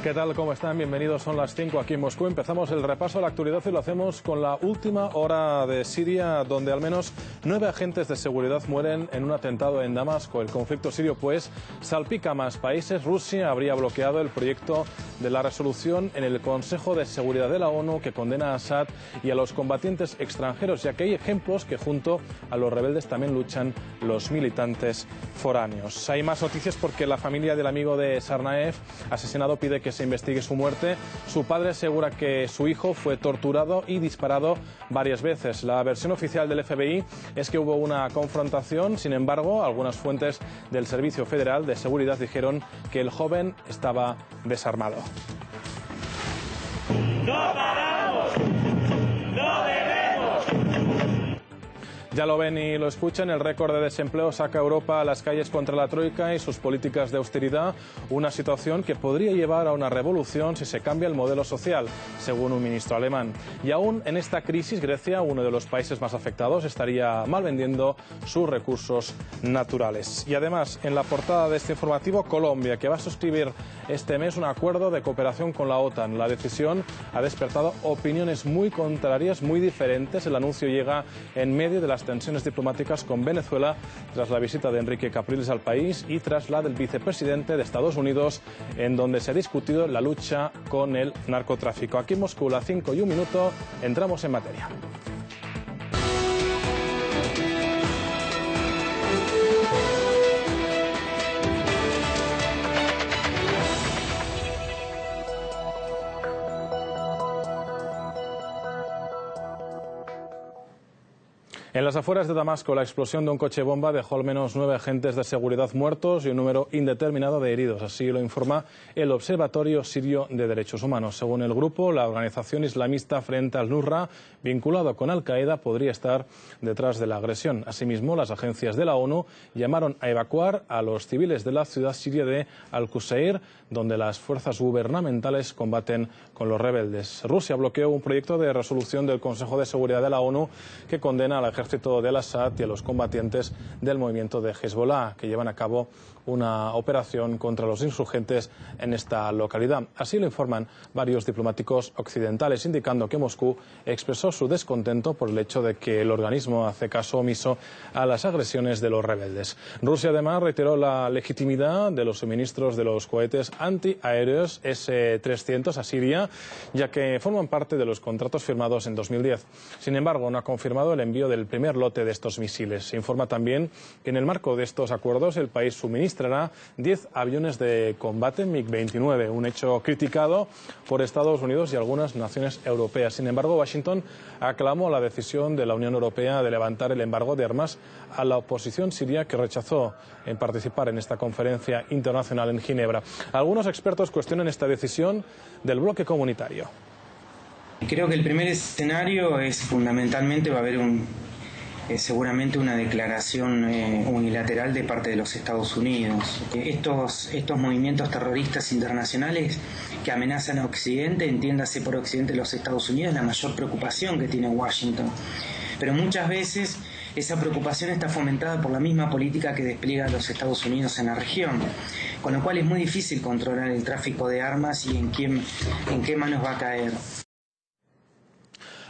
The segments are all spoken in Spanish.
¿Qué tal? ¿Cómo están? Bienvenidos. Son las 5 aquí en Moscú. Empezamos el repaso a la actualidad y lo hacemos con la última hora de Siria, donde al menos 9 agentes de seguridad mueren en un atentado en Damasco. El conflicto sirio, pues, salpica más países. Rusia habría bloqueado el proyecto de la resolución en el Consejo de Seguridad de la ONU que condena a Assad y a los combatientes extranjeros, ya que hay ejemplos que junto a los rebeldes también luchan los militantes foráneos. Hay más noticias porque la familia del amigo de Tsarnaev asesinado pide que se investigue su muerte. Su padre asegura que su hijo fue torturado y disparado varias veces. La versión oficial del FBI es que hubo una confrontación. Sin embargo, algunas fuentes del Servicio Federal de Seguridad dijeron que el joven estaba desarmado. ¡No paramos! ¡No debemos! Ya lo ven y lo escuchan, el récord de desempleo saca a Europa a las calles contra la Troika y sus políticas de austeridad, una situación que podría llevar a una revolución si se cambia el modelo social, según un ministro alemán. Y aún en esta crisis, Grecia, uno de los países más afectados, estaría mal vendiendo sus recursos naturales. Y además, en la portada de este informativo, Colombia, que va a suscribir este mes un acuerdo de cooperación con la OTAN. La decisión ha despertado opiniones muy contrarias, muy diferentes. El anuncio llega en medio de las tensiones diplomáticas con Venezuela tras la visita de Enrique Capriles al país y tras la del vicepresidente de Estados Unidos, en donde se ha discutido la lucha con el narcotráfico. Aquí en Moscú, a las 5:01, entramos en materia. En las afueras de Damasco, la explosión de un coche bomba dejó al menos 9 agentes de seguridad muertos y un número indeterminado de heridos. Así lo informa el Observatorio Sirio de Derechos Humanos. Según el grupo, la organización islamista Frente al-Nusra, vinculado con Al-Qaeda, podría estar detrás de la agresión. Asimismo, las agencias de la ONU llamaron a evacuar a los civiles de la ciudad siria de Al-Qusayr, donde las fuerzas gubernamentales combaten con los rebeldes. Rusia bloqueó un proyecto de resolución del Consejo de Seguridad de la ONU que condena al ejército de Al-Assad y a los combatientes del movimiento de Hezbollah, que llevan a cabo una operación contra los insurgentes en esta localidad. Así lo informan varios diplomáticos occidentales, indicando que Moscú expresó su descontento por el hecho de que el organismo hace caso omiso a las agresiones de los rebeldes. Rusia además reiteró la legitimidad de los suministros de los cohetes antiaéreos S-300 a Siria, ya que forman parte de los contratos firmados en 2010. Sin embargo, no ha confirmado el envío del primer lote de estos misiles. Se informa también que en el marco de estos acuerdos el país suministrará 10 aviones de combate MiG-29, un hecho criticado por Estados Unidos y algunas naciones europeas. Sin embargo, Washington aclamó la decisión de la Unión Europea de levantar el embargo de armas a la oposición siria, que rechazó en participar en esta conferencia internacional en Ginebra. Algunos expertos cuestionan esta decisión del bloque comunitario. Creo que el primer escenario es fundamentalmente, va a haber seguramente una declaración unilateral de parte de los Estados Unidos. Estos movimientos terroristas internacionales que amenazan a Occidente, entiéndase por Occidente los Estados Unidos, la mayor preocupación que tiene Washington. Pero muchas veces esa preocupación está fomentada por la misma política que despliega los Estados Unidos en la región, con lo cual es muy difícil controlar el tráfico de armas y en qué manos va a caer.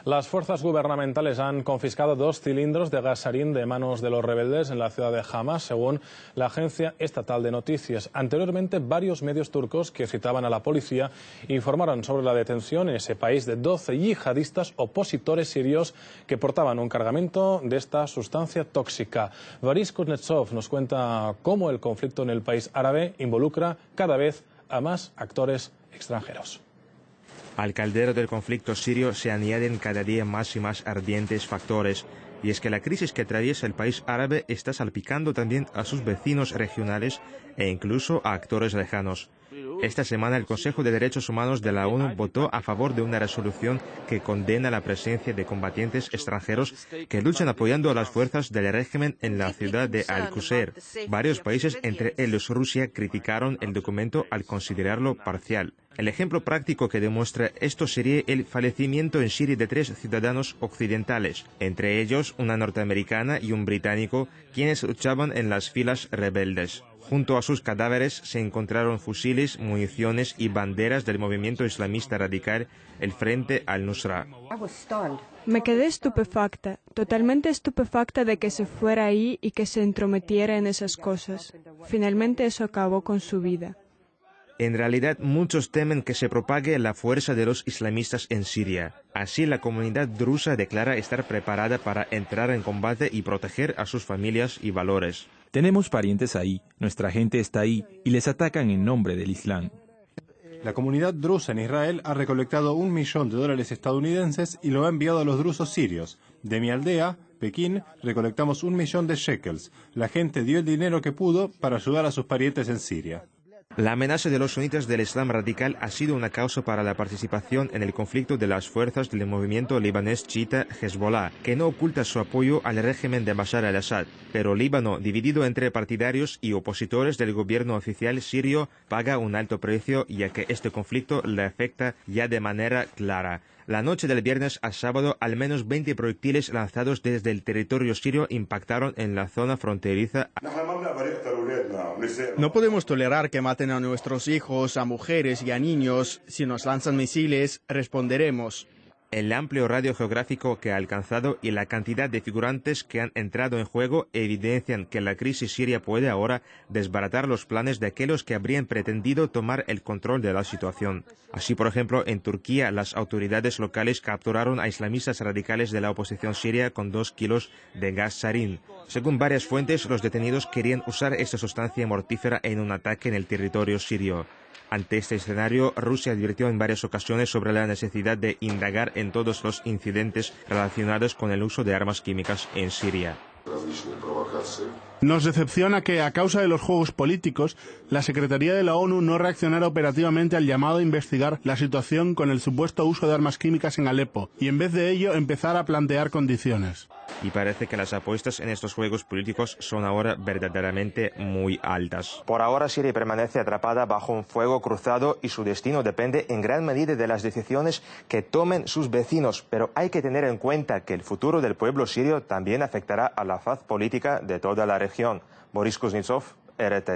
Las fuerzas gubernamentales han confiscado 2 cilindros de gas sarín de manos de los rebeldes en la ciudad de Hama, según la agencia estatal de noticias. Anteriormente, varios medios turcos que citaban a la policía informaron sobre la detención en ese país de 12 yihadistas opositores sirios que portaban un cargamento de esta sustancia tóxica. Boris Kuznetsov nos cuenta cómo el conflicto en el país árabe involucra cada vez a más actores extranjeros. Al caldero del conflicto sirio se añaden cada día más y más ardientes factores, y es que la crisis que atraviesa el país árabe está salpicando también a sus vecinos regionales e incluso a actores lejanos. Esta semana el Consejo de Derechos Humanos de la ONU votó a favor de una resolución que condena la presencia de combatientes extranjeros que luchan apoyando a las fuerzas del régimen en la ciudad de Al-Qusayr. Varios países, entre ellos Rusia, criticaron el documento al considerarlo parcial. El ejemplo práctico que demuestra esto sería el fallecimiento en Siria de 3 ciudadanos occidentales, entre ellos una norteamericana y un británico, quienes luchaban en las filas rebeldes. Junto a sus cadáveres se encontraron fusiles, municiones y banderas del movimiento islamista radical, el Frente al-Nusra. Me quedé estupefacta, totalmente estupefacta de que se fuera ahí y que se entrometiera en esas cosas. Finalmente eso acabó con su vida. En realidad, muchos temen que se propague la fuerza de los islamistas en Siria. Así, la comunidad drusa declara estar preparada para entrar en combate y proteger a sus familias y valores. Tenemos parientes ahí, nuestra gente está ahí y les atacan en nombre del Islam. La comunidad drusa en Israel ha recolectado $1 millón estadounidenses y lo ha enviado a los drusos sirios. De mi aldea, Pekín, recolectamos 1 millón de shekels. La gente dio el dinero que pudo para ayudar a sus parientes en Siria. La amenaza de los sunitas del Islam radical ha sido una causa para la participación en el conflicto de las fuerzas del movimiento libanés chiita Hezbollah, que no oculta su apoyo al régimen de Bashar al-Assad. Pero Líbano, dividido entre partidarios y opositores del gobierno oficial sirio, paga un alto precio, ya que este conflicto le afecta ya de manera clara. La noche del viernes a sábado, al menos 20 proyectiles lanzados desde el territorio sirio impactaron en la zona fronteriza. No podemos tolerar que maten a nuestros hijos, a mujeres y a niños. Si nos lanzan misiles, responderemos. El amplio radio geográfico que ha alcanzado y la cantidad de figurantes que han entrado en juego evidencian que la crisis siria puede ahora desbaratar los planes de aquellos que habrían pretendido tomar el control de la situación. Así, por ejemplo, en Turquía, las autoridades locales capturaron a islamistas radicales de la oposición siria con 2 kilos de gas sarín. Según varias fuentes, los detenidos querían usar esta sustancia mortífera en un ataque en el territorio sirio. Ante este escenario, Rusia advirtió en varias ocasiones sobre la necesidad de indagar en todos los incidentes relacionados con el uso de armas químicas en Siria. Nos decepciona que, a causa de los juegos políticos, la Secretaría de la ONU no reaccionara operativamente al llamado a investigar la situación con el supuesto uso de armas químicas en Alepo, y en vez de ello empezara a plantear condiciones. Y parece que las apuestas en estos juegos políticos son ahora verdaderamente muy altas. Por ahora Siria permanece atrapada bajo un fuego cruzado y su destino depende en gran medida de las decisiones que tomen sus vecinos. Pero hay que tener en cuenta que el futuro del pueblo sirio también afectará a la faz política de toda la región. Boris Kuznetsov, RT.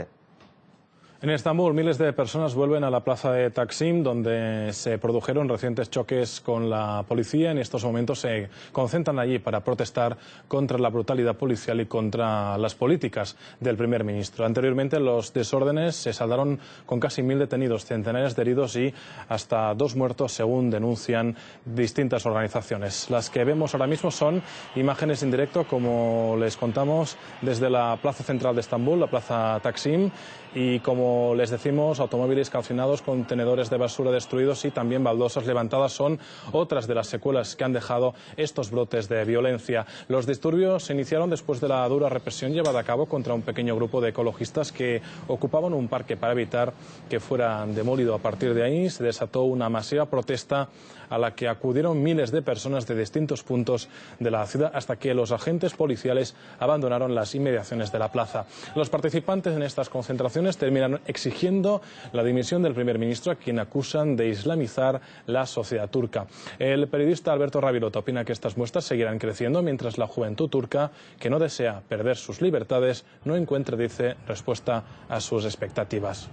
En Estambul, miles de personas vuelven a la plaza de Taksim, donde se produjeron recientes choques con la policía. En estos momentos se concentran allí para protestar contra la brutalidad policial y contra las políticas del primer ministro. Anteriormente, los desórdenes se saldaron con casi 1000 detenidos, centenares de heridos y hasta 2 muertos, según denuncian distintas organizaciones. Las que vemos ahora mismo son imágenes en directo, como les contamos, desde la plaza central de Estambul, la plaza Taksim, y como les decimos, automóviles calcinados, contenedores de basura destruidos y también baldosas levantadas son otras de las secuelas que han dejado estos brotes de violencia. Los disturbios se iniciaron después de la dura represión llevada a cabo contra un pequeño grupo de ecologistas que ocupaban un parque para evitar que fuera demolido. A partir de ahí se desató una masiva protesta a la que acudieron miles de personas de distintos puntos de la ciudad hasta que los agentes policiales abandonaron las inmediaciones de la plaza. Los participantes en estas concentraciones terminan exigiendo la dimisión del primer ministro, a quien acusan de islamizar la sociedad turca. El periodista Alberto Ravirota opina que estas muestras seguirán creciendo mientras la juventud turca, que no desea perder sus libertades, no encuentra, dice, respuesta a sus expectativas.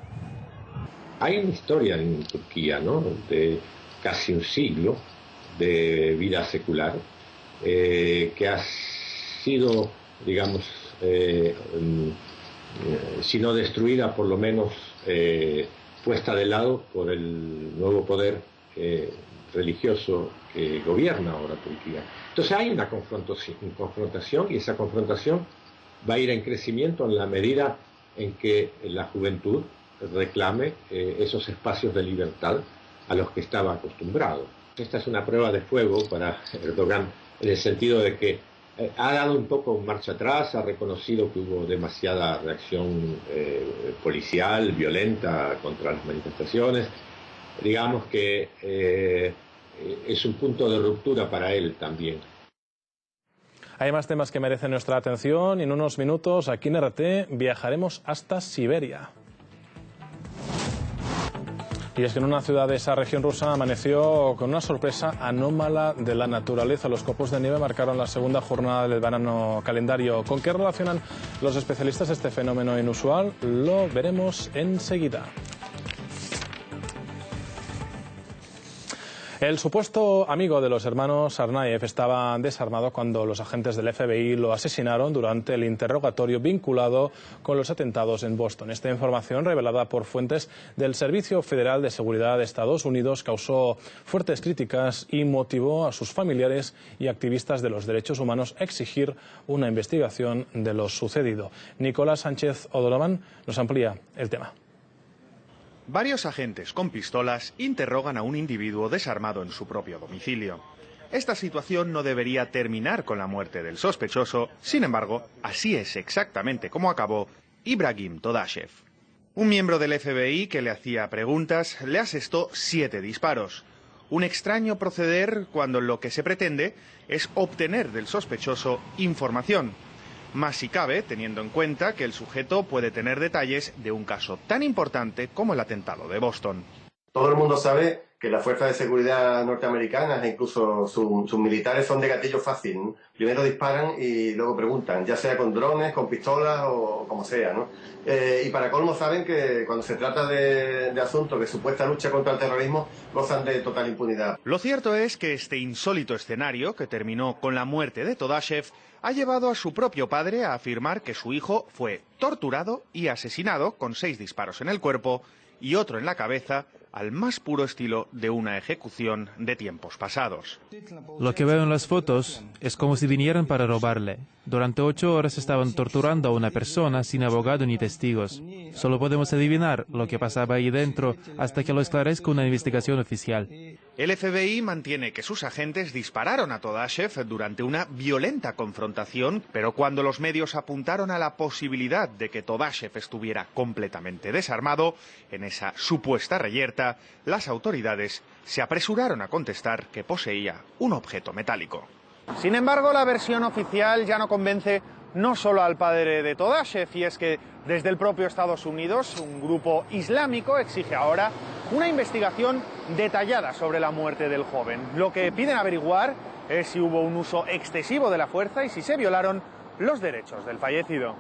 Hay una historia en Turquía, ¿no?, de casi un siglo de vida secular, que ha sido, digamos, si no destruida, por lo menos puesta de lado por el nuevo poder religioso que gobierna ahora Turquía. Entonces hay una confrontación, y esa confrontación va a ir en crecimiento en la medida en que la juventud reclame esos espacios de libertad a los que estaba acostumbrado. Esta es una prueba de fuego para Erdogan, en el sentido de que ha dado un poco marcha atrás, ha reconocido que hubo demasiada reacción policial, violenta contra las manifestaciones. Digamos que es un punto de ruptura para él también. Hay más temas que merecen nuestra atención y en unos minutos aquí en RT viajaremos hasta Siberia. Y es que en una ciudad de esa región rusa amaneció con una sorpresa anómala de la naturaleza. Los copos de nieve marcaron la segunda jornada del verano calendario. ¿Con qué relacionan los especialistas este fenómeno inusual? Lo veremos enseguida. El supuesto amigo de los hermanos Tsarnaev estaba desarmado cuando los agentes del FBI lo asesinaron durante el interrogatorio vinculado con los atentados en Boston. Esta información, revelada por fuentes del Servicio Federal de Seguridad de Estados Unidos, causó fuertes críticas y motivó a sus familiares y activistas de los derechos humanos a exigir una investigación de lo sucedido. Nicolás Sánchez O'Donovan nos amplía el tema. Varios agentes con pistolas interrogan a un individuo desarmado en su propio domicilio. Esta situación no debería terminar con la muerte del sospechoso, sin embargo, así es exactamente como acabó Ibrahim Todashev. Un miembro del FBI que le hacía preguntas le asestó 7 disparos. Un extraño proceder cuando lo que se pretende es obtener del sospechoso información. Más si cabe, teniendo en cuenta que el sujeto puede tener detalles de un caso tan importante como el atentado de Boston. Todo el mundo sabe que las fuerzas de seguridad norteamericanas e incluso sus militares son de gatillo fácil, ¿no? Primero disparan y luego preguntan, ya sea con drones, con pistolas o como sea, ¿no? Y para colmo saben que cuando se trata de asuntos de supuesta lucha contra el terrorismo, gozan de total impunidad. Lo cierto es que este insólito escenario, que terminó con la muerte de Todashev, ha llevado a su propio padre a afirmar que su hijo fue torturado y asesinado con 6 disparos en el cuerpo y otro en la cabeza, al más puro estilo de una ejecución de tiempos pasados. Lo que veo en las fotos es como si vinieran para robarle. Durante 8 horas estaban torturando a una persona sin abogado ni testigos. Solo podemos adivinar lo que pasaba ahí dentro hasta que lo esclarezca una investigación oficial. El FBI mantiene que sus agentes dispararon a Todashev durante una violenta confrontación, pero cuando los medios apuntaron a la posibilidad de que Todashev estuviera completamente desarmado, en esa supuesta reyerta, las autoridades se apresuraron a contestar que poseía un objeto metálico. Sin embargo, la versión oficial ya no convence no solo al padre de Todashev, y es que desde el propio Estados Unidos, un grupo islámico exige ahora una investigación detallada sobre la muerte del joven. Lo que piden averiguar es si hubo un uso excesivo de la fuerza y si se violaron los derechos del fallecido.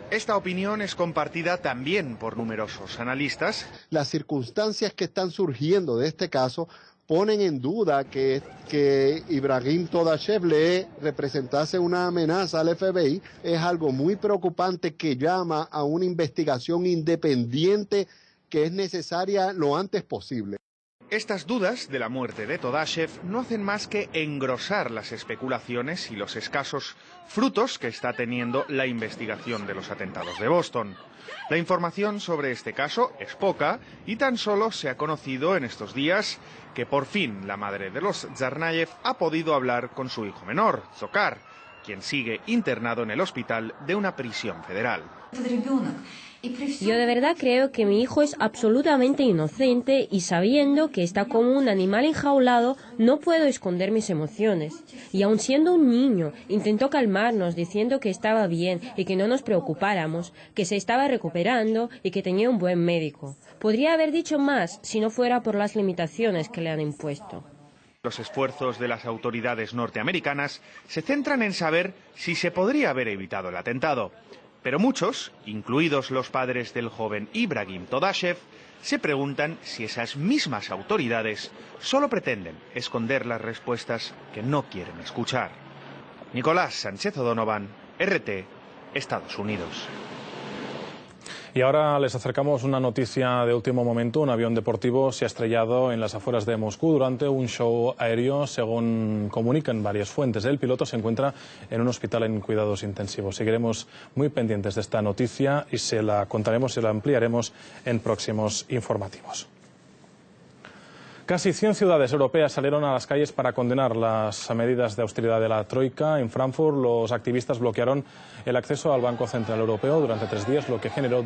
Esta opinión es compartida también por numerosos analistas. Las circunstancias que están surgiendo de este caso ponen en duda que Ibrahim Todashev le representase una amenaza al FBI. Es algo muy preocupante que llama a una investigación independiente que es necesaria lo antes posible. Estas dudas de la muerte de Todashev no hacen más que engrosar las especulaciones y los escasos frutos que está teniendo la investigación de los atentados de Boston. La información sobre este caso es poca y tan solo se ha conocido en estos días que por fin la madre de los Tsarnaev ha podido hablar con su hijo menor, Dzhokhar, quien sigue internado en el hospital de una prisión federal. Yo de verdad creo que mi hijo es absolutamente inocente y sabiendo que está como un animal enjaulado, no puedo esconder mis emociones. Y aun siendo un niño, intentó calmarnos diciendo que estaba bien y que no nos preocupáramos, que se estaba recuperando y que tenía un buen médico. Podría haber dicho más si no fuera por las limitaciones que le han impuesto. Los esfuerzos de las autoridades norteamericanas se centran en saber si se podría haber evitado el atentado. Pero muchos, incluidos los padres del joven Ibrahim Todashev, se preguntan si esas mismas autoridades solo pretenden esconder las respuestas que no quieren escuchar. Nicolás Sánchez O'Donovan, RT, Estados Unidos. Y ahora les acercamos una noticia de último momento. Un avión deportivo se ha estrellado en las afueras de Moscú durante un show aéreo, según comunican varias fuentes. El piloto se encuentra en un hospital en cuidados intensivos. Seguiremos muy pendientes de esta noticia y se la contaremos y la ampliaremos en próximos informativos. Casi 100 ciudades europeas salieron a las calles para condenar las medidas de austeridad de la Troika. En Frankfurt, los activistas bloquearon el acceso al Banco Central Europeo durante 3 días, lo que generó